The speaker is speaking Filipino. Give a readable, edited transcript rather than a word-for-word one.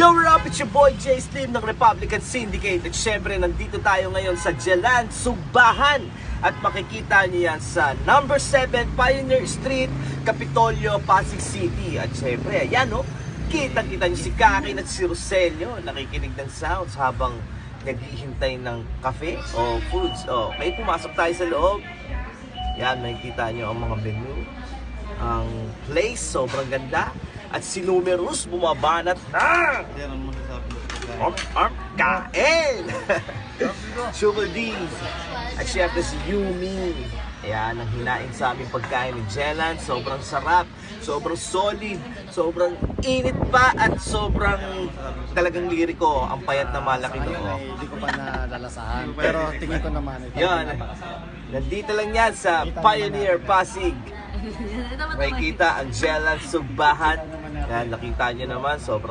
Yo, what up? It's your boy Jay Slim ng Republican Syndicate. At syempre, nandito tayo ngayon sa Jalan, Sugbahan. At makikita niyo yan sa number 7 Pioneer Street, Capitolio, Pasig City. At syempre, ayan o, kitang-kita niyo si Kakin at si Roselio nakikinig ng sounds habang naghihintay ng kafe o foods. Okay, pumasok tayo sa loob. Yan, makikita niyo ang mga menu. Ang place, sobrang ganda. At si Numerous bumabanat na! Kain! Sugar D's! At syempre si Yumi. Ayan, ang hinain sa aming pagkain ni Jelan. Sobrang sarap, sobrang solid, sobrang init pa, at sobrang talagang liriko. Ang payat na malaki nito. Hindi ko pa nalalasahan, pero tingin ko naman ito. Yan, nandito lang yan sa Pioneer Pasig. Makikita ang Jelan Sugbahan. Yan, nakita nyo naman, sobrang